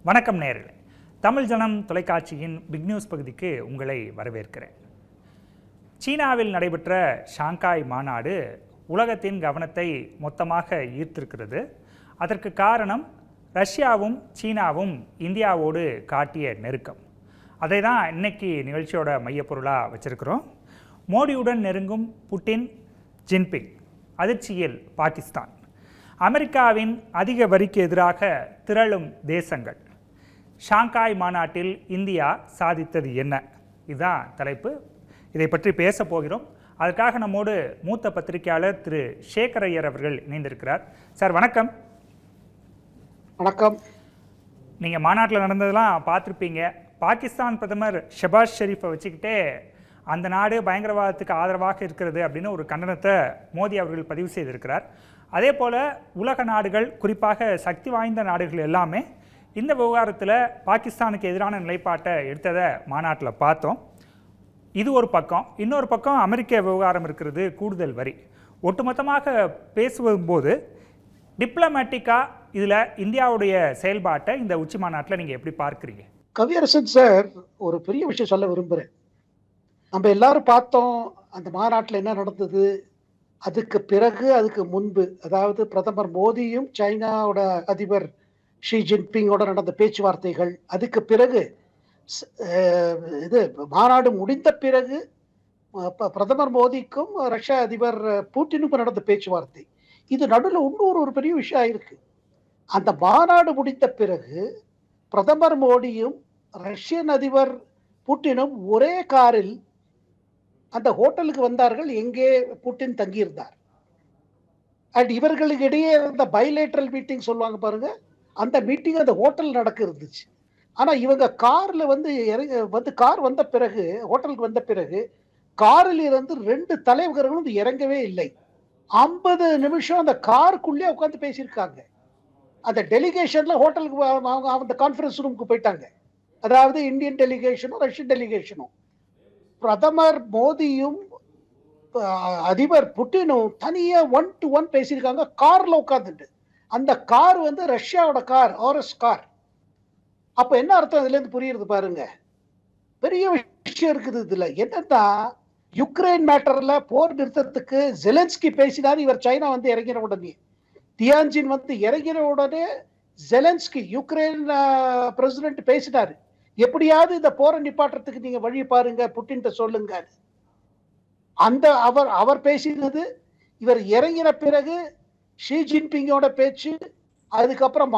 வணக்கம் நேயர்களே, தமிழ் ஜனம் தொலைக்காட்சியின் பிக் நியூஸ் பகுதிக்கு உங்களை வரவேற்கிறேன். சீனாவில் நடைபெற்ற ஷாங்காய் மாநாடு உலகத்தின் கவனத்தை மொத்தமாக ஈர்த்திருக்கிறது. அதற்கு காரணம் ரஷ்யாவும் சீனாவும் இந்தியாவோடு காட்டிய நெருக்கம். அதை தான் இன்னைக்கு நிகழ்ச்சியோட மையப்பொருளாக வச்சிருக்கிறோம். மோடியுடன் நெருங்கும் புட்டின், ஜின்பிங், அதிர்ச்சியில் பாகிஸ்தான், அமெரிக்காவின் அதிக வரிக்கு எதிராக திரளும் தேசங்கள், ஷாங்காய் மாநாட்டில் இந்தியா சாதித்தது என்ன? இதுதான் தலைப்பு. இதை பற்றி பேச போகிறோம். அதற்காக நம்மோடு மூத்த பத்திரிகையாளர் திரு சேகர் ஐயர் அவர்கள் இணைந்திருக்கிறார். சார் வணக்கம். வணக்கம். நீங்கள் மாநாட்டில் நடந்ததெல்லாம் பார்த்துருப்பீங்க. பாகிஸ்தான் பிரதமர் ஷெபாஸ் ஷெரீஃபை வச்சுக்கிட்டே அந்த நாடு பயங்கரவாதத்துக்கு ஆதரவாக இருக்கிறது அப்படின்னு ஒரு கண்டனத்தை மோடி அவர்கள் பதிவு செய்திருக்கிறார். அதே போல் உலக நாடுகள், குறிப்பாக சக்தி வாய்ந்த நாடுகள் எல்லாமே இந்த விவகாரத்தில் பாகிஸ்தானுக்கு எதிரான நிலைப்பாட்டை எடுத்ததை மாநாட்டில் பார்த்தோம். இது ஒரு பக்கம். இன்னொரு பக்கம் அமெரிக்க விவகாரம் இருக்கிறது, கூடுதல் வரி. ஒட்டுமொத்தமாக பேசும்போது டிப்ளமேட்டிக்காக இதில் இந்தியாவுடைய செயல்பாட்டை இந்த உச்சி மாநாட்டில் நீங்கள் எப்படி பார்க்குறீங்க? கவியரசன் சார், ஒரு பெரிய விஷயம் சொல்ல விரும்புகிறேன். நம்ம எல்லாரும் பார்த்தோம் அந்த மாநாட்டில் என்ன நடந்தது. அதுக்கு பிறகு, அதுக்கு முன்பு, அதாவது பிரதமர் மோடியும் சைனாவோட அதிபர் ஷி ஜின்பிங்கோட நடந்த பேச்சுவார்த்தைகள், அதுக்கு பிறகு இது மாநாடு முடிந்த பிறகு பிரதமர் மோடிக்கும் ரஷ்ய அதிபர் புட்டினுக்கும் நடந்த பேச்சுவார்த்தை, இது நடுவில் இன்னொரு ஒரு பெரிய விஷயம் ஆயிருக்கு. அந்த மாநாடு முடிந்த பிறகு பிரதமர் மோடியும் ரஷ்யன் அதிபர் புட்டினும் ஒரே காரில் அந்த ஹோட்டலுக்கு வந்தார்கள், எங்கே புட்டின் தங்கியிருந்தார். அண்ட் இவர்களுக்கு இடையே இருந்த பைலேட்ரல் மீட்டிங் சொல்லுவாங்க பாருங்க, அந்த மீட்டிங் அந்த ஹோட்டல் நடக்க இருந்துச்சு. ஆனா இவங்க கார்ல வந்து கார் வந்த பிறகு, ஹோட்டலுக்கு வந்த பிறகு காரில் இருந்து ரெண்டு தலைவர்களும் இறங்கவே இல்லை. 50 நிமிஷம் அந்த காருக்குள்ளே உட்காந்து பேசியிருக்காங்க. அந்த டெலிகேஷன்ல ஹோட்டலுக்கு அவங்க அந்த கான்ஃபரன்ஸ் ரூமுக்கு போயிட்டாங்க. அதாவது இந்தியன் டெலிகேஷனும் ரஷ்யன் டெலிகேஷனும். பிரதமர் மோடியும் அதிபர் புட்டினும் தனியா 1-to-1 பேசியிருக்காங்க கார்ல உட்கார்ந்துட்டு. அந்த கார் வந்து ரஷ்யாவோட கார், ஆர்எஸ் கார். அப்ப என்ன அர்த்தம் இதுல இருந்து புரியுது பாருங்க. பெரிய விஷயம் இருக்குது இதுல. என்னன்னா, யுக்ரைன் மேட்டர்ல போர் நிறுத்தத்துக்கு ஜெலன்ஸ்கி பேசினார். இவர் சைனா வந்து இறங்கின உடனே, தியான்ஜின் வந்து இறங்கின உடனே ஜெலன்ஸ்கி யுக்ரைன் பிரசிடென்ட் பேசினாரு, எப்படியாவது இந்த போரை நிப்பாட்டுறதுக்கு நீங்க வழி பாருங்க, புட்டின் சொல்லுங்க. அந்த அவர் பேசினது. இவர் இறங்கின பிறகு ஷி ஜின்பிங்கோட பேச்சு, அதுக்கப்புறம்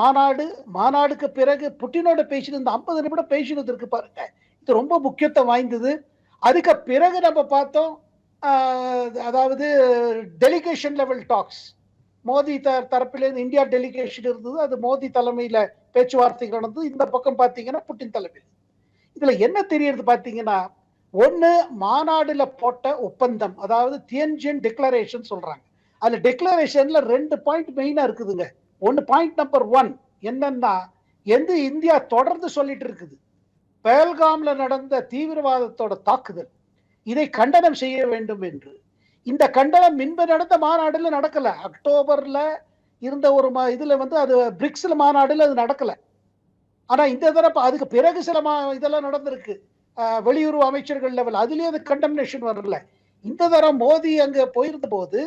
மாநாடுக்கு பிறகு புட்டினோட பேசினது, இந்த 50 நிமிடம் பேசினது இருக்கு பாருங்க, இது ரொம்ப முக்கியத்துவம் வாய்ந்தது. அதுக்கு பிறகு நம்ம பார்த்தோம், அதாவது டெலிகேஷன் லெவல் டாக்ஸ். மோடி தரப்பிலிருந்து இந்தியா டெலிகேஷன் இருந்தது, அது மோடி தலைமையில பேச்சுவார்த்தைகள் நடந்தது. இந்த பக்கம் பாத்தீங்கன்னா புட்டின் தலைமையில். இதுல என்ன தெரியுது பாத்தீங்கன்னா, ஒண்ணு மாநாடுல போட்ட ஒப்பந்தம், அதாவது தியன்ஜின் டிக்ளரேஷன் சொல்றாங்க. அந்த டிக்ளரேஷன்ல 2 பாயிண்ட் மெயினா இருக்குதுங்க. ஒன்னு, பாயிண்ட் நம்பர் 1 என்னன்னா, இந்தியா தொடர்ந்து சொல்லிட்டு இருக்குது, பஹல்காம்ல நடந்த தீவிரவாதத்தோட தாக்குதல், இதை கண்டனம் செய்ய வேண்டும் என்று. இந்த கண்டனம் முன்பு நடந்த மாநாடுல நடக்கல. அக்டோபர்ல இருந்த ஒரு இதுல வந்து அது பிரிக்ஸ்ல மாநாடுல அது நடக்கல. ஆனா இந்த தடவை அதுக்கு பிறகு சில இதெல்லாம் நடந்திருக்கு, வெளியுறவு அமைச்சர்கள் லெவல், அதுலயே அது கண்டம்னேஷன் வரல. இந்த தடவை மோடி அங்க போயிருந்த போது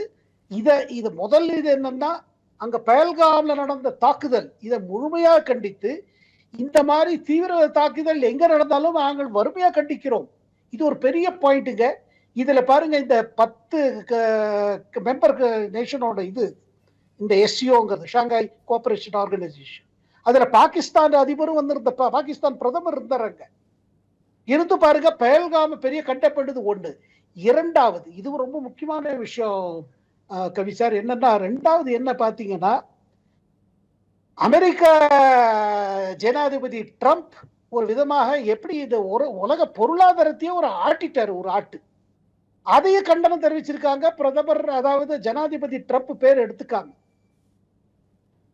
இது முதல் இது என்னன்னா, அங்க பஹல்காம்ல நடந்த தாக்குதல், இதை முழுமையா கண்டித்து, இந்த மாதிரி தீவிரவாத தாக்குதல் எங்க நடந்தாலும் நாங்கள் வறுமையா கண்டிக்கிறோம். இது ஒரு பெரிய பாயிண்ட்டுங்க. இதுல பாருங்க, இந்த 10 மெம்பர் நேஷனோட இது, இந்த எஸ்சிஓங்கிறது ஷாங்காய் கோஆபரேஷன் ஆர்கனைசேஷன், அதுல பாகிஸ்தான் அதிபரும் வந்திருந்த, பாகிஸ்தான் பிரதமர் இருந்தாங்க. இருந்து பாருங்க, பஹல்காம் பெரிய கண்டப்படுது. ஒண்ணு. இரண்டாவது, இது ரொம்ப முக்கியமான விஷயம் கவி சார், என்னன்னா, ரெண்டாவது என்ன பாத்தீங்கன்னா, அமெரிக்க ஜனாதிபதி ட்ரம்ப் ஒரு விதமாக எப்படி இந்த உலக பொருளாதாரத்தையே ஒரு ஆட்டு, அதையும் கண்டனம் தெரிவிச்சிருக்காங்க பிரதமர், அதாவது ஜனாதிபதி ட்ரம்ப் பேர் எடுத்துக்காங்க.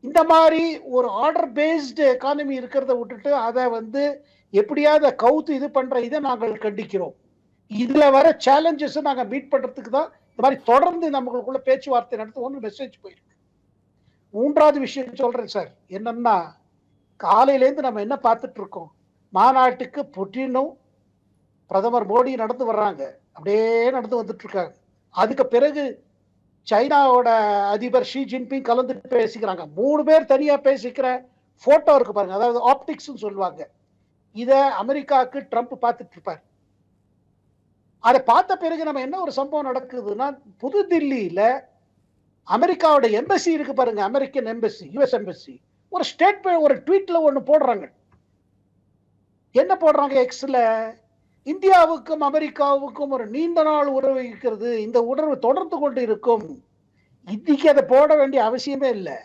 இந்த மாதிரி ஒரு ஆர்டர் பேஸ்டு எக்கானமி இருக்கிறத விட்டுட்டு அதை வந்து எப்படியாவது கவுத்து இது பண்ற இதை நாங்கள் கண்டிக்கிறோம். இதுல வர சேலஞ்சஸ் நாங்க மீட் பண்றதுக்கு தான் இந்த மாதிரி தொடர்ந்து நம்மளுக்குள்ள பேச்சுவார்த்தை நடத்துவோம்னு மெசேஜ் போயிருக்கு. மூன்றாவது விஷயம் சொல்றேன் சார், என்னன்னா, காலையிலேருந்து நம்ம என்ன பார்த்துட்டு இருக்கோம்? மாநாட்டுக்கு புட்டினும் பிரதமர் மோடி நடந்து வர்றாங்க. அப்படியே நடந்து வந்துட்டு இருக்காங்க. அதுக்கு பிறகு சைனாவோட அதிபர் ஷி ஜின்பிங் கலந்து பேசிக்கிறாங்க. 3 பேர் தனியா பேசிக்கிற போட்டோ இருக்கு பாருங்க. அதாவது ஆப்டிக்ஸ்னு சொல்லுவாங்க. இத அமெரிக்காவுக்கு ட்ரம்ப் பார்த்துட்டு இருப்பார். அதை பார்த்த பிறகு நம்ம என்ன ஒரு சம்பவம் நடக்குதுன்னா, புது தில்லியில அமெரிக்காவோட எம்பசி இருக்கு பாருங்க, அமெரிக்கன் எம்பசி, யுஎஸ் எம்பசி, ஒரு ஒரு ட்வீட்ல ஒண்ணு போடுறாங்க. என்ன போடுறாங்க எக்ஸ்ல? இந்தியாவுக்கும் அமெரிக்காவுக்கும் ஒரு நீண்ட நாள் உறவு இருக்கிறது, இந்த உறவு தொடர்ந்து கொண்டு இருக்கும். இன்னைக்கு அதை போட வேண்டிய அவசியமே இல்லை.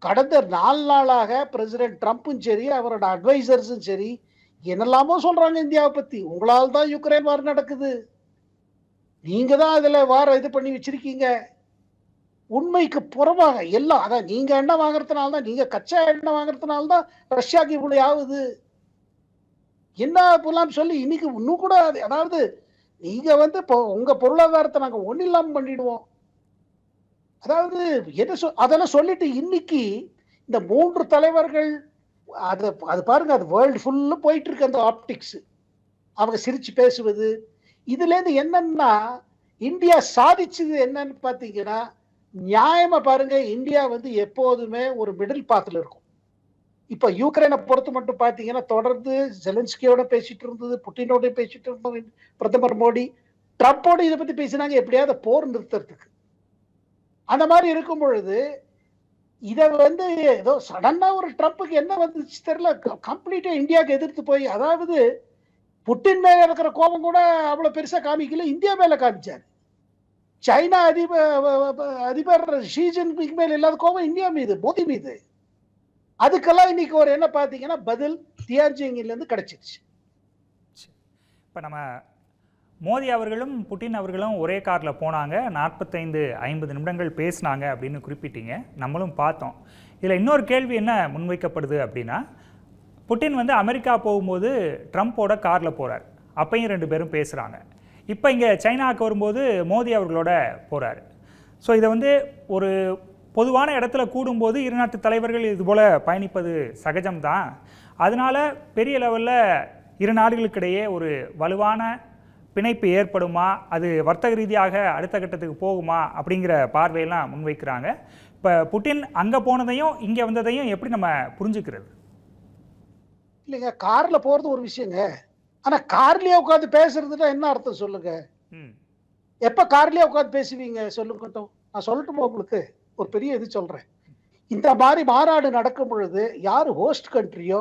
கடந்த 4 நாளாக பிரசிடென்ட் ட்ரம்ப்பும் சரி, அவரோட அட்வைசர்ஸும் சரி, என்னெல்லாமோ சொல்றாங்க இந்தியாவை பத்தி. உங்களால் தான் யுக்ரைன் வார் நடக்குது, நீங்க தான் அதுல வார இது பண்ணி வச்சிருக்கீங்க. உண்மைக்கு புறமாக எல்லாம், அதான் நீங்க எண்ணெய் வாங்குறதுனால தான், நீங்க கச்சா எண்ணெய் வாங்குறதுனால தான் ரஷ்யாவுக்கு இவ்வளவு ஆகுது என்ன இப்பெல்லாம் சொல்லி இன்னைக்கு இன்னும் கூட அதாவது நீங்க வந்து உங்க பொருளாதாரத்தை நாங்க ஒன்னும் இல்லாம பண்ணிடுவோம். அதாவது என்ன அதெல்லாம் சொல்லிட்டு இன்னைக்கு இந்த 3 தலைவர்கள் அது பாருங்க, அது வேர்ல்டு ஃபுல்லு போயிட்டு இருக்கு அந்த ஆப்டிக்ஸ். அவங்க சிரிச்சு பேசுவது, இதுல இருந்து என்னன்னா இந்தியா சாதிச்சது என்னன்னு பாத்தீங்கன்னா, நியாயமா பாருங்க, இந்தியா வந்து எப்போதுமே ஒரு மிடில் பாத்துல இருக்கும். இப்ப யுக்ரைனை பொறுத்து மட்டும் பாத்தீங்கன்னா, தொடர்ந்து ஜெலன்ஸ்கியோட பேசிட்டு இருந்தது, புட்டினோட பேசிட்டு இருந்தது பிரதமர் மோடி. ட்ரம்போட இதை பத்தி பேசினாங்க, எப்படியாவது போர் நிறுத்துறதுக்கு. அந்த மாதிரி இருக்கும் பொழுது இத வந்து ஏதோ சடனா ஒரு ட்ரம்ப்புக்கு என்ன வந்துச்சு தெரியல, கம்ப்ளீட்டா இந்தியாவுக்கு எதிர்த்து போய், அதாவது புட்டின் மேல இருக்கிற கோபம் கூட அவ்வளவு பெருசா காமிக்கல, இந்தியா மேல காமிச்சாரு. சைனா அதிபர் ஷி ஜின்பிங் மேல இல்லாத கோபம் இந்தியா மீது, மோடி மீது. அதுக்கெல்லாம் இன்னைக்கு ஒரு என்ன பாத்தீங்கன்னா பதில் தியான்ஜிங்ல இருந்து கிடைச்சிருச்சு. இப்ப நம்ம மோடி அவர்களும் புட்டின் அவர்களும் ஒரே காரில் போனாங்க, 45-50 நிமிடங்கள் பேசினாங்க அப்படின்னு குறிப்பிட்டீங்க, நம்மளும் பார்த்தோம். இதில் இன்னொரு கேள்வி என்ன முன்வைக்கப்படுது அப்படின்னா, புட்டின் வந்து அமெரிக்கா போகும்போது ட்ரம்ப்போட காரில் போகிறார், அப்பையும் 2 பேரும் பேசுகிறாங்க. இப்போ இங்கே சைனாவுக்கு வரும்போது மோடி அவர்களோட போகிறாரு. ஸோ இதை வந்து ஒரு பொதுவான இடத்துல கூடும்போது 2 நாட்டு தலைவர்கள் இதுபோல் பயணிப்பது சகஜம்தான். அதனால் பெரிய லெவலில் 2 நாடுகளுக்கிடையே ஒரு வலுவான பிணைப்பு ஏற்படுமா, அது வர்த்தக ரீதியாக அடுத்த கட்டத்துக்கு போகுமா அப்படிங்கிற பார்வையெல்லாம் முன்வைக்கிறாங்க. இப்போ புட்டின் அங்கே போனதையும் இங்கே வந்ததையும் எப்படி நம்ம புரிஞ்சுக்கிறது? இல்லைங்க, கார்ல போறது ஒரு விஷயங்க. ஆனா கார்லயே உட்காந்து பேசுறதுன்னா என்ன அர்த்தம் சொல்லுங்க? எப்ப கார்லயே உட்காந்து பேசுவீங்க சொல்லுங்க. நான் சொல்லட்டுமா உங்களுக்கு ஒரு பெரிய இது சொல்றேன். இந்த மாதிரி மாநாடு நடக்கும் பொழுது யாரு ஹோஸ்ட் கண்ட்ரியோ,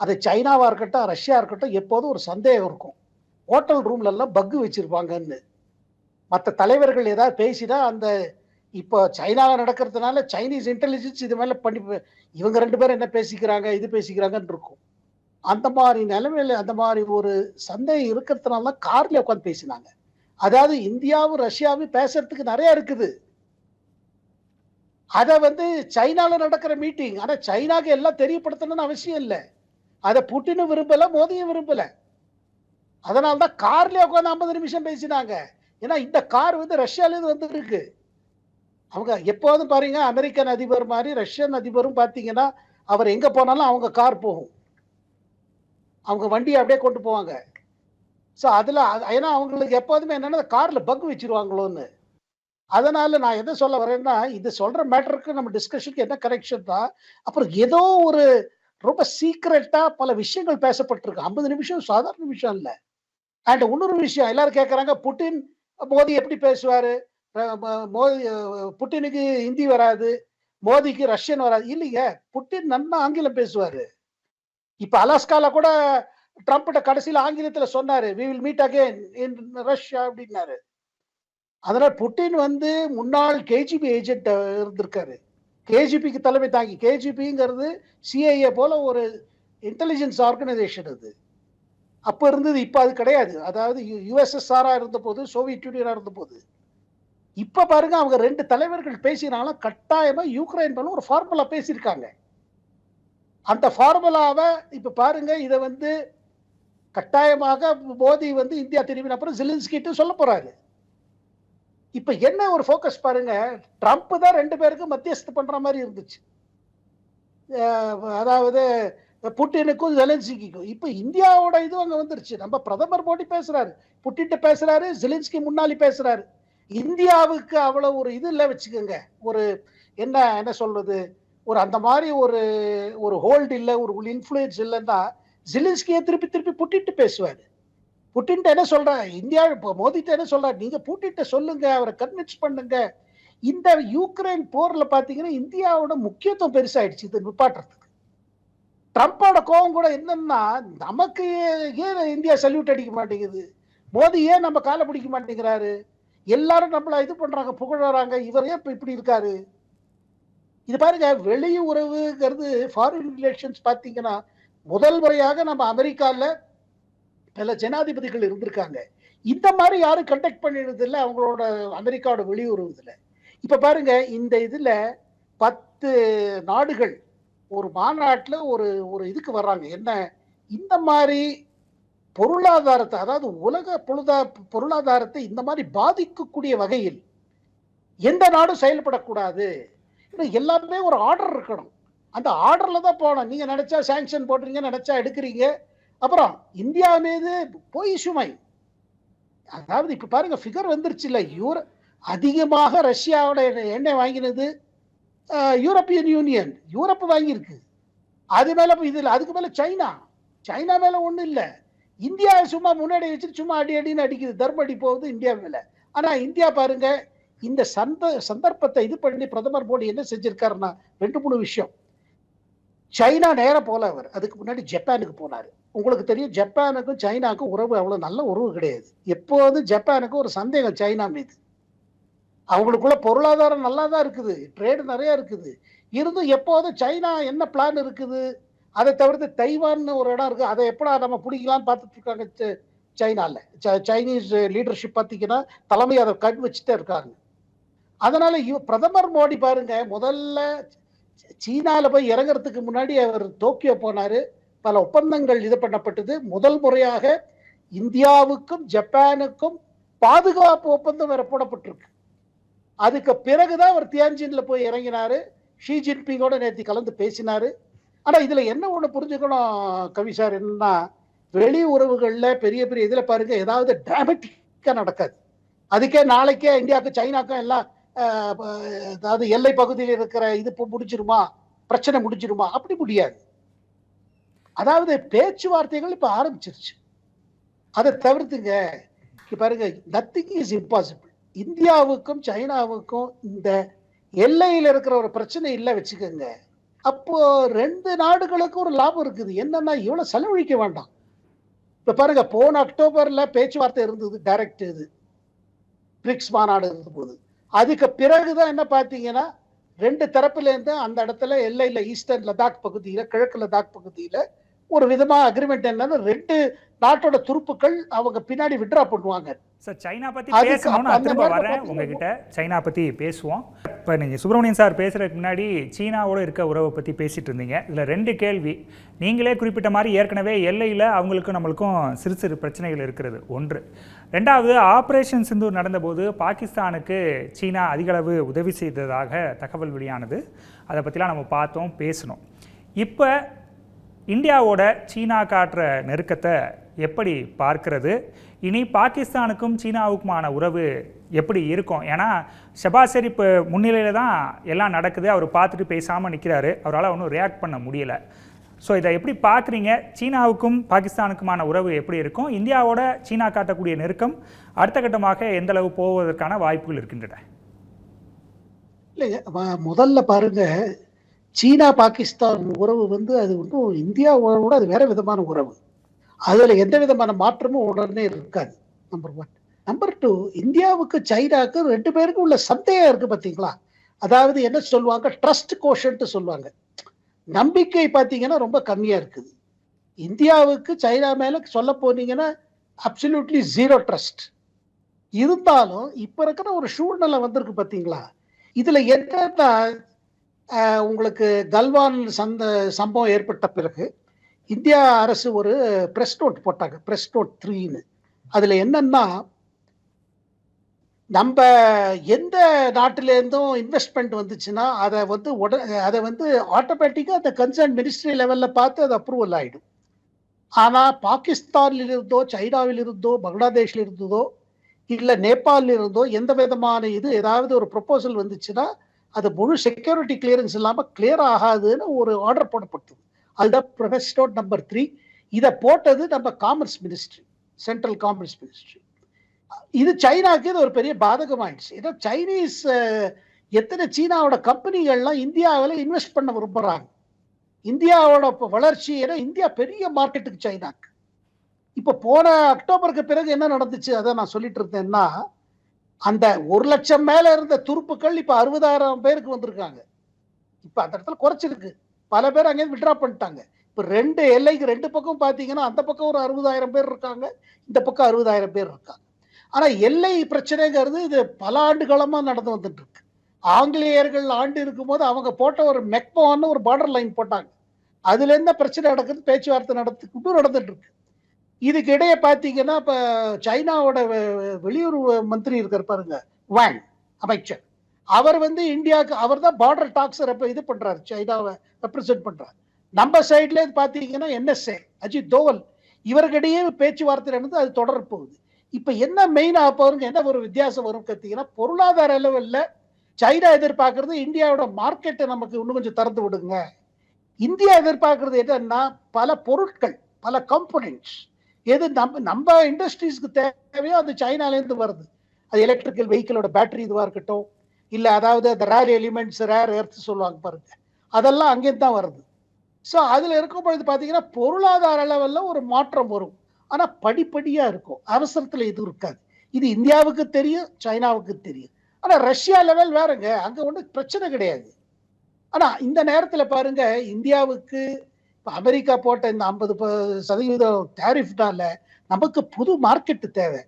அது சைனாவா இருக்கட்டும் ரஷ்யா இருக்கட்டும், எப்போதும் ஒரு சந்தேகம் இருக்கும், ஹோட்டல் ரூம்ல எல்லாம் பக்கு வச்சிருப்பாங்கன்னு. மற்ற தலைவர்கள் ஏதாவது பேசினா அந்த இப்போ சைனால நடக்கிறதுனால சைனீஸ் இன்டெலிஜென்ஸ் இது மேல பண்ணி இவங்க 2 பேரும் என்ன பேசிக்கிறாங்க இது பேசிக்கிறாங்கன்னு இருக்கும். அந்த மாதிரி நிலைமையில அந்த மாதிரி ஒரு சந்தேகம் இருக்கிறதுனால கார்ல உட்காந்து பேசினாங்க. அதாவது இந்தியாவும் ரஷ்யாவும் பேசுறதுக்கு நிறைய இருக்குது. அத வந்து சைனால நடக்கிற மீட்டிங், ஆனா சைனாக்கு எல்லாம் தெரியப்படுத்தணும்னு அவசியம் இல்லை. அதை புட்டினும் விரும்பல, மோதியும் விரும்பல. அதனால்தான் கார்லயே உட்காந்து 50 நிமிஷம் பேசினாங்க. ஏன்னா இந்த கார் வந்து ரஷ்யால இருந்து வந்து இருக்கு. அவங்க எப்போதும் பாருங்க, அமெரிக்கன் அதிபர் மாதிரி ரஷ்யன் அதிபரும் பாத்தீங்கன்னா, அவர் எங்க போனாலும் அவங்க கார் போகும், அவங்க வண்டியை அப்படியே கொண்டு போவாங்க. ஸோ அதுல ஏன்னா அவங்களுக்கு எப்போதுமே என்னன்னா கார்ல பக் வச்சிருவாங்களோன்னு. அதனால நான் எதை சொல்ல வரேன்னா, இது சொல்ற மேட்டருக்கு நம்ம டிஸ்கஷனுக்கு என்ன கரெக்ஷன் தான். அப்புறம் ஏதோ ஒரு ரொம்ப சீக்கிரட்டா பல விஷயங்கள் பேசப்பட்டிருக்கு. 50 நிமிஷம் சாதாரண விஷயம் இல்லை. அண்ட் இன்னொரு விஷயம் எல்லாரும் கேட்கறாங்க, புட்டின் மோடி எப்படி பேசுவாரு? மோடி புட்டினுக்கு ஹிந்தி வராது, மோடிக்கு ரஷ்யன் வராது. இல்லைங்க, புட்டின் நல்லா ஆங்கிலம் பேசுவாரு. இப்ப அலாஸ்கால கூட ட்ரம்ப்ட கடைசியில் ஆங்கிலத்துல சொன்னாரு, we will meet again in Russia அப்படின்னாரு. அதனால புட்டின் வந்து முன்னாள் கேஜிபி ஏஜென்ட் இருந்திருக்காரு. கேஜிபிக்கு தலைமை தாங்கி, கேஜிபிங்கிறது சிஐஏ போல ஒரு இன்டெலிஜென்ஸ் ஆர்கனைசேஷன். அது அப்ப இருந்தது, இப்ப அது கிடையாது. அதாவது யுஎஸ்எஸ்ஆரா இருந்த போது, சோவியத் யூனியனா இருந்த போது. இப்ப பாருங்க, அவங்க 2 தலைவர்கள் பேசினாலும் கட்டாயமா யுக்ரைன் மேல ஒரு ஃபார்முலா பேசியிருக்காங்க. அந்த ஃபார்முலாவை இப்ப பாருங்க, இதை வந்து கட்டாயமாக மோடி வந்து இந்தியா திரும்பின அப்புறம் ஜெலன்ஸ்கிட்ட சொல்ல போறாரு. இப்ப என்ன ஒரு போக்கஸ் பாருங்க, ட்ரம்ப் தான் 2 பேருக்கு மத்தியஸ்து பண்ற மாதிரி இருந்துச்சு. அதாவது புட்டினுக்கும் ஜெலன்ஸ்கிக்கும். இப்ப இந்தியாவோட இது அங்க வந்துருச்சு. நம்ம பிரதமர் மோடி பேசுறாரு, புட்டின்ட்ட பேசுறாரு, ஜெலன்ஸ்கி முன்னாடி பேசுறாரு. இந்தியாவுக்கு அவ்வளவு ஒரு இது இல்ல வச்சுக்கோங்க. ஒரு என்ன என்ன சொல்றது, ஒரு அந்த மாதிரி ஒரு ஒரு ஹோல்டு இல்ல, ஒரு இன்ஃப்ளூயன்ஸ் இல்லைன்னா ஜெலன்ஸ்கியை திருப்பி திருப்பி புட்டின்ட்டு பேசுவாரு. புட்டின்ட்ட என்ன சொல்றாரு, இந்தியா இப்போ மோடிட்ட என்ன சொல்றாரு, நீங்க புட்டின்ட்ட சொல்லுங்க, அவரை கன்வின்ஸ் பண்ணுங்க. இந்த யுக்ரைன் போர்ல பாத்தீங்கன்னா இந்தியாவோட முக்கியத்துவம் பெருசாயிடுச்சு இது நிப்பாட்டுறதுக்கு. ட்ரம்போட கோபம் கூட என்னன்னா, நமக்கு ஏன் இந்தியா சல்யூட் அடிக்க மாட்டேங்குது, மோடி ஏன் நம்ம காலை பிடிக்க மாட்டேங்கிறாரு, எல்லாரும் நம்மள இது பண்றாங்க, புகழறாங்க, இவர் ஏன் இப்படி இருக்காரு. இது பாருங்க, வெளியுறவுங்கிறது ஃபாரின் ரிலேஷன்ஸ் பாத்தீங்கன்னா முதல் முறையாக நம்ம அமெரிக்கால பல ஜனாதிபதிகள் இருந்திருக்காங்க. இந்த மாதிரி யாரும் கண்டக்ட் பண்ணிடுறது இல்லை அவங்களோட அமெரிக்காவோட வெளியுறவுல. இப்ப பாருங்க, இந்த இதுல 10 நாடுகள் ஒரு மாநாட்டுல ஒரு ஒரு இதுக்கு வர்றாங்க. என்ன, இந்த மாதிரி பொருளாதாரத்தை, அதாவது உலக பொருளாதாரத்தை இந்த மாதிரி பாதிக்கக்கூடிய வகையில் எந்த நாடும் செயல்படக்கூடாது. எல்லாமே ஒரு ஆர்டர் இருக்கணும். அந்த ஆர்டர்ல தான் போகணும். நீங்க நினைச்சா சாங்ஷன் போடுறீங்க, நினைச்சா எடுக்கிறீங்க. அப்புறம் இந்தியா மீது பொய் சுமை. அதாவது இப்ப பாருங்க, ஃபிகர் வந்துருச்சு இல்ல, அதிகமாக ரஷ்யாவோட எண்ணெய் வாங்கினது யூரோப்பியன் யூனியன், யூரோப் வாங்கியிருக்கு. அது மேல இதுல அதுக்கு மேல சைனா மேல ஒண்ணும் இல்ல. இந்தியா சும்மா முன்னாடி வச்சுட்டு சும்மா அடின்னு அடிக்குது, தர்மடி போகுது இந்தியா மேல. ஆனா இந்தியா பாருங்க, இந்த சந்தர்ப்பத்தை இது பண்ணி பிரதமர் மோடி என்ன செஞ்சிருக்காருன்னா 2-3 விஷயம். சைனா நேரம் போல அவர் அதுக்கு முன்னாடி ஜப்பானுக்கு போனாரு. உங்களுக்கு தெரியும், ஜப்பானுக்கும் சைனாக்கும் உறவு அவ்வளவு நல்ல உறவு கிடையாது. எப்போதும் ஜப்பானுக்கு ஒரு சந்தேகம் சைனா மீது. அவங்களுக்குள்ள பொருளாதாரம் நல்லா தான் இருக்குது, ட்ரேடு நிறைய இருக்குது. இருந்தும் எப்போதும் சைனா என்ன பிளான் இருக்குது, அதை தவிர்த்து தைவான் ஒரு இடம் இருக்கு, அதை எப்படா நம்ம பிடிக்கலாம்னு பார்த்துட்டு இருக்காங்க சைனால. சைனீஸ் லீடர்ஷிப் பார்த்தீங்கன்னா தலைமை அதை கண் வச்சுட்டே இருக்காங்க. அதனால பிரதமர் மோடி பாருங்க, முதல்ல சீனால போய் இறங்குறதுக்கு முன்னாடி அவர் டோக்கியோ போனாரு. பல ஒப்பந்தங்கள் இது பண்ணப்பட்டது. முதல் முறையாக இந்தியாவுக்கும் ஜப்பானுக்கும் பாதுகாப்பு ஒப்பந்தம் வேற போடப்பட்டிருக்கு. அதுக்கு பிறகுதான் அவர் தியான்ஜின்ல போய் இறங்கினாரு. ஷி ஜின்பிங்கோட நேற்று கலந்து பேசினாரு. ஆனா இதுல என்ன ஒண்ணு புரிஞ்சுக்கணும் கவி சார், என்னன்னா வெளி உறவுகள்ல பெரிய பெரிய இதுல பாருங்க, ஏதாவது டிராமட்டிக்கா நடக்காது. அதுக்கே நாளைக்கே இந்தியாவுக்கும் சைனாக்கும் எல்லாம் அதாவது எல்லை பகுதியில் இருக்கிற இது முடிஞ்சிருமா, பிரச்சனை முடிஞ்சிருமா, அப்படி முடியாது. அதாவது பேச்சுவார்த்தைகள் இப்ப ஆரம்பிச்சிருச்சு. அதை தவிர்த்துங்க பாருங்க, நத்திங் இஸ் இம்பாசிபிள். இந்தியாவுக்கும் சைனாவுக்கும் இந்த எல்லையில் இருக்கிற ஒரு பிரச்சனை இல்லை வச்சுக்கோங்க, அப்போ 2 நாடுகளுக்கும் ஒரு லாபம் இருக்குது. என்னன்னா, இவ்வளவு செலவழிக்க வேண்டாம். இப்ப பாருங்க, போன அக்டோபர்ல பேச்சுவார்த்தை இருந்தது, டைரக்ட் இது பிரிக்ஸ் மாநாடு இருந்த போது. அதுக்கு பிறகுதான் என்ன பாத்தீங்கன்னா, 2 தரப்புல இருந்து அந்த இடத்துல எல்லையில ஈஸ்டர்ன் லடாக் பகுதியில, கிழக்கு லடாக் பகுதியில ஒரு விதமா அக்ரிமெண்ட் என்னன்னா, 2 நாட்டோட துருப்புக்கள் அவங்க பின்னாடி விட்ரா பண்ணுவாங்க. சார், சைனா பத்தி பேசணும், நான் திரும்ப வரேன் உங்ககிட்ட, சைனா பத்தி பேசுவோம். இப்போ நீங்க சுப்பிரமணியன் சார் பேசுறதுக்கு முன்னாடி சீனாவோட இருக்க உறவை பத்தி பேசிட்டு இருந்தீங்க. இதுல 2 கேள்வி. நீங்களே குறிப்பிட்ட மாதிரி ஏற்கனவே எல்லையில் அவங்களுக்கும் நம்மளுக்கும் சிறு சிறு பிரச்சனைகள் இருக்கிறது ஒன்று. 2வது, ஆப்ரேஷன் சிந்தூர் நடந்தபோது பாகிஸ்தானுக்கு சீனா அதிகளவு உதவி செய்ததாக தகவல் வெளியானது. அதை பற்றிலாம் நம்ம பார்த்தோம், பேசணும். இப்போ இந்தியாவோட சீனா காட்டுற நெருக்கத்தை எப்படி பார்க்கிறது, இனி பாகிஸ்தானுக்கும் சீனாவுக்குமான உறவு எப்படி இருக்கும்? ஏன்னா ஷபாஸ் ஷெரீப் முன்னிலையில் தான் எல்லாம் நடக்குது, அவர் பார்த்துட்டு பேசாமல் நிற்கிறாரு, அவரால் ஒன்றும் ரியாக்ட் பண்ண முடியலை. ஸோ இதை எப்படி பார்க்குறீங்க? சீனாவுக்கும் பாகிஸ்தானுக்குமான உறவு எப்படி இருக்கும்? இந்தியாவோட சீனா காட்டக்கூடிய நெருக்கம் அடுத்த கட்டமாக எந்த அளவு போவதற்கான வாய்ப்புகள் இருக்கின்றன? இல்லைங்க, முதல்ல பாருங்க, சீனா பாகிஸ்தான் உறவு அது ஒன்றும் இந்தியா உறவோட அது வேற விதமான உறவு. அதுல எந்த விதமான மாற்றமும் உடனே இருக்காது. நம்பர் 1. நம்பர் 2, இந்தியாவுக்கு சைனாவுக்கு 2 பேருக்கும் உள்ள சந்தேகம் இருக்கு பாத்தீங்களா? அதாவது என்ன சொல்லுவாங்க, ட்ரஸ்ட் கோஷன்ட் சொல்லுவாங்க. நம்பிக்கை பாத்தீங்கன்னா ரொம்ப கம்மியா இருக்குது. இந்தியாவுக்கு சைனா மேல சொல்ல போனீங்கன்னா அப்சல்யூட்லி 0 ட்ரஸ்ட். இருந்தாலும் இப்ப இருக்கிற ஒரு சூழ்நிலை வந்திருக்கு பாத்தீங்களா? இதுல என்னன்னா, உங்களுக்கு கல்வான் சம்பவம் ஏற்பட்ட பிறகு இந்தியா அரசு ஒரு பிரஸ் நோட் போட்டாங்க, பிரஸ் நோட் 3ன்னு. அதுல என்னன்னா, நம்ம எந்த நாட்டிலேருந்தும் இன்வெஸ்ட்மெண்ட் வந்துச்சுன்னா அதை வந்து ஆட்டோமேட்டிக்காக அந்த கன்சர்ன் மினிஸ்ட்ரி லெவலில் பார்த்து அது அப்ரூவல் ஆகிடும். ஆனால் பாகிஸ்தானில் இருந்தோ சைனாவில் இருந்தோ பங்களாதேஷில் இருந்ததோ இல்லை நேபாளில் இருந்தோ எந்த விதமான ஏதாவது ஒரு ப்ரொபோசல் வந்துச்சுன்னா அது முழு செக்யூரிட்டி கிளியரன்ஸ் இல்லாமல் கிளியர் ஆகாதுன்னு ஒரு ஆர்டர் போடப்பட்டது. அதுதான் ப்ரொஃபஸ் நோட் நம்பர் 3. இதை போட்டது நம்ம commerce ministry, central commerce ministry. இது சைனாக்கு இது ஒரு பெரிய பாதகம் ஆயிடுச்சு. ஏன்னா சைனீஸ் எத்தனை சீனாவோட கம்பெனிகள்லாம் இந்தியாவில் இன்வெஸ்ட் பண்ண விரும்புறாங்க. இந்தியாவோட வளர்ச்சி, ஏன்னா இந்தியா பெரிய மார்க்கெட்டுக்கு சைனாக்கு. இப்ப போன அக்டோபருக்கு பிறகு என்ன நடந்துச்சு அதை நான் சொல்லிட்டு இருந்தேன்னா, அந்த 1,00,000 மேல இருந்த துருப்புக்கள் இப்ப 60,000 பேருக்கு வந்திருக்காங்க. இப்ப அந்த இடத்துல குறைச்சிருக்கு. பல பேர் அங்கேயிருந்து விட்ரா பண்ணிட்டாங்க. இப்ப 2 எல்லைக்கு 2 பக்கம் பாத்தீங்கன்னா அந்த பக்கம் ஒரு 60,000 பேர் இருக்காங்க, இந்த பக்கம் 60,000 பேர் இருக்காங்க. ஆனா எல்லை பிரச்சனைங்கிறது இது பல ஆண்டு காலமா நடந்து வந்துட்டு இருக்கு. ஆங்கிலேயர்கள் ஆண்டு இருக்கும்போது அவங்க போட்ட ஒரு மெக்மோன்னு ஒரு பார்டர் லைன் போட்டாங்க. அதுல இருந்த பிரச்சனை நடக்குது, பேச்சுவார்த்தை நடந்துட்டு இருக்கு. இதுக்கு இடையே பாத்தீங்கன்னா இப்ப சைனாவோட வெளியுறவு மந்திரி இருக்கார் பாருங்க, வாங் அமைச்சர், அவர் வந்து இந்தியாவுக்கு அவர் தான் பார்டர் டாக்ஸ் இது பண்றாரு, சைனாவை ரெப்ரசென்ட் பண்றாரு. நம்ம சைட்ல பாத்தீங்கன்னா NSA அஜித் தோவல், இவர்கிடையே பேச்சுவார்த்தை நடந்து அது தொடர போகுது. இப்ப என்ன மெயின் ஆப்பாருங்க, என்ன ஒரு வித்தியாசம் வரும் பார்த்தீங்கன்னா, பொருளாதார லெவல்ல சைனா எதிர்பார்க்கறது இந்தியாவோட மார்க்கெட்டை நமக்கு இன்னும் கொஞ்சம் திறந்து விடுங்க. இந்தியா எதிர்பார்க்கறது என்னன்னா பல பொருட்கள், பல காம்போனன்ட்ஸ் எது நம்ம இண்டஸ்ட்ரீஸ்க்கு தேவையோ அது சைனால இருந்து வருது. அது எலக்ட்ரிக்கல் வெஹிக்கிளோட பேட்டரி இதுவா இருக்கட்டும், இல்ல அதாவது அந்த ரேர் எலிமெண்ட்ஸ், ரேர் எர்த் சொல்லுவாங்க பாருங்க, அதெல்லாம் அங்கேருந்து தான் வருது. ஸோ அதுல இருக்கும் பொழுது பாத்தீங்கன்னா பொருளாதார லெவல்ல ஒரு மாற்றம் வரும். ஆனா படிப்படியா இருக்கும், அவசரத்துல எதுவும் இருக்காது. இது இந்தியாவுக்கு தெரியும், சைனாவுக்கு தெரியும். ஆனா ரஷ்யா லெவல் வேறங்க, அங்க ஒன்றும் பிரச்சனை கிடையாது. ஆனா இந்த நேரத்துல பாருங்க, இந்தியாவுக்கு அமெரிக்கா போட்ட இந்த 50% டேரிஃப்னால நமக்கு புது மார்க்கெட் தேவை.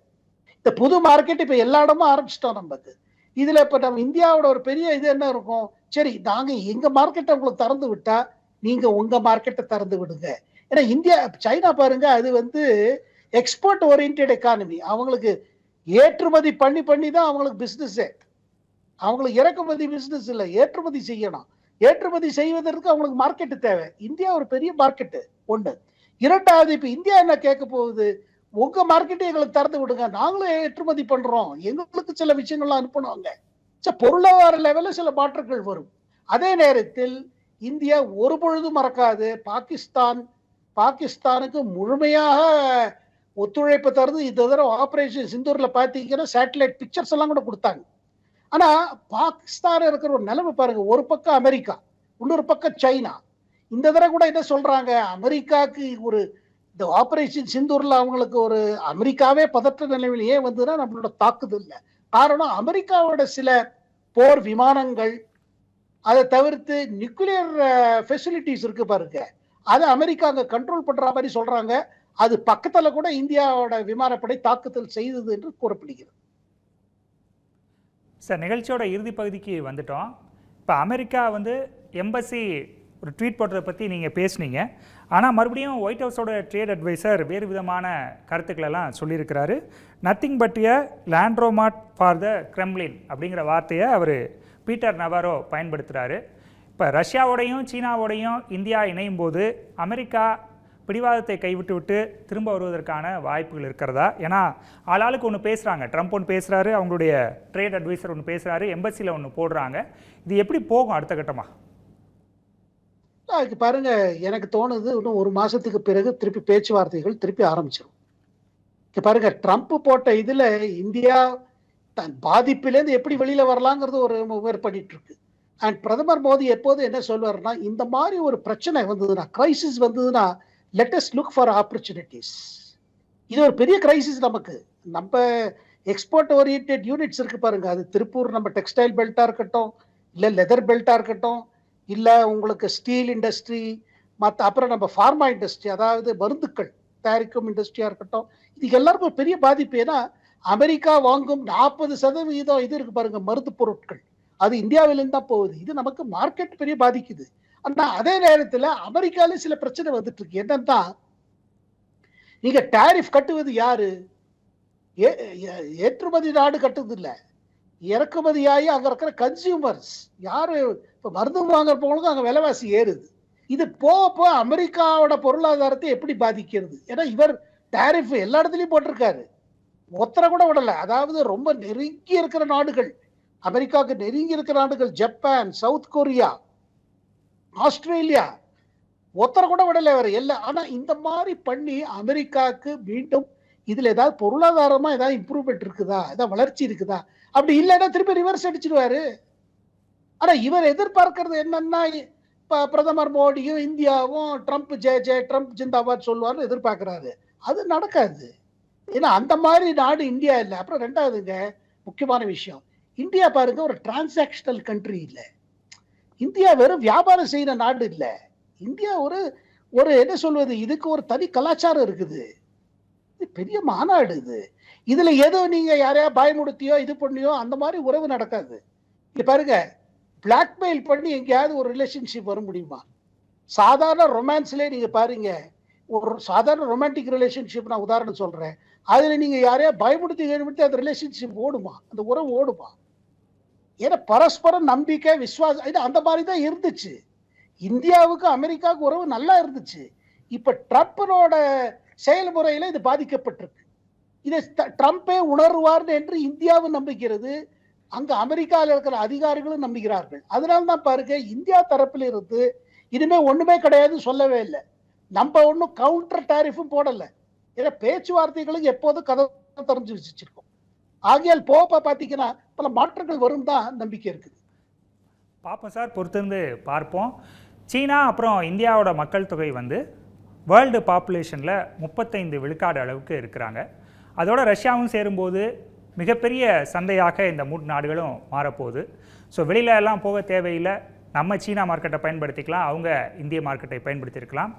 இந்த புது மார்க்கெட் இப்ப எல்லா இடமும் ஆரம்பிச்சிட்டோம் நமக்கு. இதுல இப்ப நம்ம இந்தியாவோட ஒரு பெரிய இது என்ன இருக்கும், சரி நாங்க எங்க மார்க்கெட்டை உங்களுக்கு திறந்து விட்டா நீங்க உங்க மார்க்கெட்டை திறந்து விடுங்க. ஏன்னா இந்தியா சைனா பாருங்க, அது வந்து எக்ஸ்போர்ட் ஓரியன்டட் எக்கானமி. அவங்களுக்கு ஏற்றுமதி பண்ணி தான் அவங்களுக்கு பிசினஸ். அவங்களுக்கு இறக்குமதி பிசினஸ் இல்லை, ஏற்றுமதி செய்யணும். ஏற்றுமதி செய்வதற்கு அவங்களுக்கு மார்க்கெட்டு தேவை. இந்தியா ஒரு பெரிய மார்க்கெட்டு ஒண்ணு. இரண்டாவது, இப்ப இந்தியா என்ன கேட்க போகுது, உங்க மார்க்கெட்டை எங்களுக்கு திறந்து விடுங்க, நாங்களும் ஏற்றுமதி பண்றோம், எங்களுக்கு சில விஷயங்கள்லாம் அனுப்பணுங்க. பொருளாதார லெவல்ல சில மாற்றங்கள் வரும். அதே நேரத்தில் இந்தியா ஒரு பொழுதும் மறக்காது, பாகிஸ்தானுக்கு முழுமையாக ஒத்துழைப்பு தருது. இந்த தடவை ஆபரேஷன் சிந்தூர்ல பாத்தீங்கன்னா சேட்டலைட் பிக்சர்ஸ் எல்லாம் கூட கொடுத்தாங்க. ஆனா பாகிஸ்தான் இருக்கிற ஒரு நிலைமை பாருங்க, ஒரு பக்கம் அமெரிக்கா, இன்னொரு பக்கம் சைனா. இந்த தடவை கூட என்ன சொல்றாங்க, அமெரிக்காவுக்கு ஒரு இந்த ஆபரேஷன் சிந்தூர்ல அவங்களுக்கு ஒரு அமெரிக்காவே பதற்ற நிலையில் ஏன் வந்ததுன்னா நம்மளோட தாக்குதல் இல்லை. காரணம் அமெரிக்காவோட சில போர் விமானங்கள், அதை தவிர்த்து நியூக்ளியர் ஃபெசிலிட்டிஸ் இருக்கு பாருங்க, அதை அமெரிக்கா அங்க கண்ட்ரோல் பண்ற மாதிரி சொல்றாங்க. அது பக்கத்துல கூட இந்தியாவோட விமானப்படை தாக்குதல் செய்தது என்று கூறப்படுகிறது. சார், நிகழ்ச்சியோட இறுதி பகுதிக்கு வந்துட்டோம். இப்போ அமெரிக்கா வந்து எம்பசி ஒரு ட்வீட் போட்டதை பற்றி நீங்கள் பேசுனீங்க. ஆனால் மறுபடியும் ஒயிட் ஹவுஸோட ட்ரேட் அட்வைசர் வேறு விதமான கருத்துக்களெல்லாம் சொல்லியிருக்கிறாரு. Nothing but a laundromat for the Kremlin அப்படிங்கிற வார்த்தையை அவர் பீட்டர் நவாரோ பயன்படுத்துகிறாரு. இப்போ ரஷ்யாவோடையும் சீனாவோடையும் இந்தியா இணையும் போது அமெரிக்கா பிடிவாதத்தை கைவிட்டு விட்டு திரும்ப வருவதற்கான வாய்ப்புகள் இருக்கிறதா? ஏன்னா ஆளாளுக்கு ஒன்று பேசுகிறாங்க. ட்ரம்ப் ஒன்று பேசுகிறாரு, அவங்களுடைய ட்ரேட் அட்வைசர் ஒன்று பேசுகிறாரு, எம்பசியில் ஒன்று போடுறாங்க. இது எப்படி போகும் அடுத்த கட்டமாக? அதுக்கு பாருங்க, எனக்கு தோணுது இன்னும் ஒரு மாசத்துக்கு பிறகு திருப்பி பேச்சுவார்த்தைகள் திருப்பி ஆரம்பிச்சிடும். பாருங்க, ட்ரம்ப் போட்ட இதுல இந்தியா தன் பாதிப்பிலேருந்து எப்படி வெளியில வரலாங்கிறது ஒரு முயற்சிட்டு இருக்கு. அண்ட் பிரதமர் மோடி எப்போது என்ன சொல்வாருன்னா, இந்த மாதிரி ஒரு பிரச்சனை வந்ததுன்னா, கிரைசிஸ் வந்ததுன்னா, let us look for opportunities. இது ஒரு பெரிய கிரைசிஸ் நமக்கு. நம்ம எக்ஸ்போர்ட் ஓரியன்டட் யூனிட்ஸ் இருக்கு பாருங்க, அது திருப்பூர் நம்ம டெக்ஸ்டைல் பெல்ட்டா இருக்கட்டும், இல்ல லெதர் பெல்ட்டா இருக்கட்டும், இல்ல உங்களுக்கு ஸ்டீல் இண்டஸ்ட்ரி, அப்புறம் நம்ம ஃபார்மா இண்டஸ்ட்ரி, அதாவது மருந்துக்கள் தயாரிக்கும் இண்டஸ்ட்ரியா இருக்கட்டும், இது எல்லாருக்கும் ஒரு பெரிய பாதிப்பு. ஏன்னா அமெரிக்கா வாங்கும் 40% இது இருக்கு பாருங்க மருந்து பொருட்கள், அது இந்தியாவிலிருந்து தான் போகுது. இது நமக்கு மார்க்கெட் பெரிய பாதிக்குது. ஆனா அதே நேரத்துல அமெரிக்கால சில பிரச்சனை வந்துட்டு இருக்கு. என்னன்னா, நீங்க டாரிஃப் கட்டுவது யாரு? ஏற்றுமதி நாடு கட்டுறது இல்ல, இறக்குமதியாகி அங்க இருக்கிற கன்சியூமர்ஸ் யாரு இப்ப மருந்து வாங்குற போனதும் அங்க விலைவாசி ஏறுது. இது போக போக அமெரிக்காவோட பொருளாதாரத்தை எப்படி பாதிக்கிறது? ஏன்னா இவர் டாரிஃப் எல்லா இடத்துலயும் போட்டிருக்காரு, ஒத்தரை கூட விடல. அதாவது ரொம்ப நெருங்கி இருக்கிற நாடுகள், அமெரிக்காவுக்கு நெருங்கி இருக்கிற நாடுகள், ஜப்பான், சவுத் கொரியா, ஆஸ்திரேலியா, ஒத்தரை கூட விடல அவர் எல்லாம். ஆனா இந்த மாதிரி பண்ணி அமெரிக்காவுக்கு மீண்டும் இதுல ஏதாவது பொருளாதாரமா ஏதாவது இம்ப்ரூவ்மெண்ட் இருக்குதா, ஏதாவது வளர்ச்சி இருக்குதா? அப்படி இல்லைன்னா திருப்பி ரிவர்ஸ் அடிச்சிருவாரு. ஆனா இவர் எதிர்பார்க்கறது என்னன்னா, பிரதமர் மோடியும் இந்தியாவும் ட்ரம்ப் ஜெய ஜெய ட்ரம்ப் ஜிந்தாபாத் சொல்லுவார்னு எதிர்பார்க்கிறாரு. அது நடக்காது. ஏன்னா அந்த மாதிரி நாடு இந்தியா இல்லை. அப்புறம் ரெண்டாவதுங்க முக்கியமான விஷயம், இந்தியா பாருங்க ஒரு டிரான்சாக்ஷனல் கண்ட்ரி இல்லை. இந்தியா வெறும் வியாபாரம் செய்யற நாடு இல்லை. இந்தியா ஒரு ஒரு என்ன சொல்வது, இதுக்கு ஒரு தனி கலாச்சாரம் இருக்குது. இது பெரிய மாநாடு இது. இதுல ஏதோ நீங்க யாரையா பயமுடுத்தியோ இது பண்ணியோ அந்த மாதிரி உறவு நடக்காது. இங்க பாருங்க, பிளாக்மெயில் பண்ணி எங்கேயாவது ஒரு ரிலேஷன்ஷிப் வர முடியுமா? சாதாரண ரொமான்ஸ்லேயே நீங்க பாருங்க, ஒரு சாதாரண ரொமான்டிக் ரிலேஷன்ஷிப் நான் உதாரணம் சொல்றேன், அதுல நீங்க யாரையா பயமுடுத்தி அந்த ரிலேஷன்ஷிப் ஓடுமா? அந்த உறவு ஓடுமா? ஏன்னா பரஸ்பரம் நம்பிக்கை, விசுவாசம், இது அந்த மாதிரி தான் இருந்துச்சு. இந்தியாவுக்கு அமெரிக்காவுக்கு உறவு நல்லா இருந்துச்சு. இப்ப ட்ரம்ப்பனோட செயல்முறையில இது பாதிக்கப்பட்டிருக்கு. இதை ட்ரம்பே உணர்வார் என்று இந்தியாவும் நம்புகிறது, அங்க அமெரிக்காவில் இருக்கிற அதிகாரிகளும் நம்புகிறார்கள். அதனால்தான் பாருங்க, இந்தியா தரப்பில் இருந்து இனிமே ஒண்ணுமே கிடையாது சொல்லவே இல்லை. நம்ம ஒன்றும் கவுண்டர் டாரிஃபும் போடல. ஏன்னா பேச்சுவார்த்தைகளும் எப்போதும் கதை தெரிஞ்சு வச்சிருக்கோம். ஆகையால் போப்ப பார்த்தீங்கன்னா பல மாற்றங்கள் வரும் தான் நம்பிக்கை இருக்குது. பார்ப்போம் சார், பொறுத்திருந்து பார்ப்போம். சீனா அப்புறம் இந்தியாவோட மக்கள் தொகை வந்து வேர்ல்டு பாப்புலேஷனில் 35 விழுக்காடு அளவுக்கு இருக்கிறாங்க. அதோட ரஷ்யாவும் சேரும்போது மிகப்பெரிய சந்தையாக இந்த 3 நாடுகளும் மாறப்போகுது. ஸோ வெளியில எல்லாம் போக தேவையில்லை, நம்ம சீனா மார்க்கெட்டை பயன்படுத்திக்கலாம், அவங்க இந்திய மார்க்கெட்டை பயன்படுத்தியிருக்கலாம்,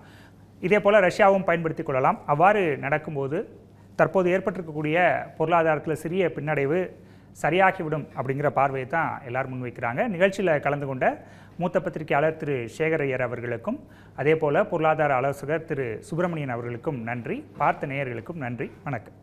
இதே போல் ரஷ்யாவும் பயன்படுத்தி கொள்ளலாம். அவ்வாறு நடக்கும்போது தற்போது ஏற்பட்டிருக்கக்கூடிய பொருளாதாரத்தில் சிறிய பின்னடைவு சரியாகிவிடும் அப்படிங்கிற பார்வையை தான் எல்லாரும் முன்வைக்கிறாங்க. நிகழ்ச்சியில் கலந்து கொண்ட மூத்த பத்திரிகையாளர் திரு சேகர் ஐயர் அவர்களுக்கும் அதே போல் பொருளாதார ஆலோசகர் திரு சுப்பிரமணியன் அவர்களுக்கும் நன்றி. பார்த்த நேயர்களுக்கும் நன்றி. வணக்கம்.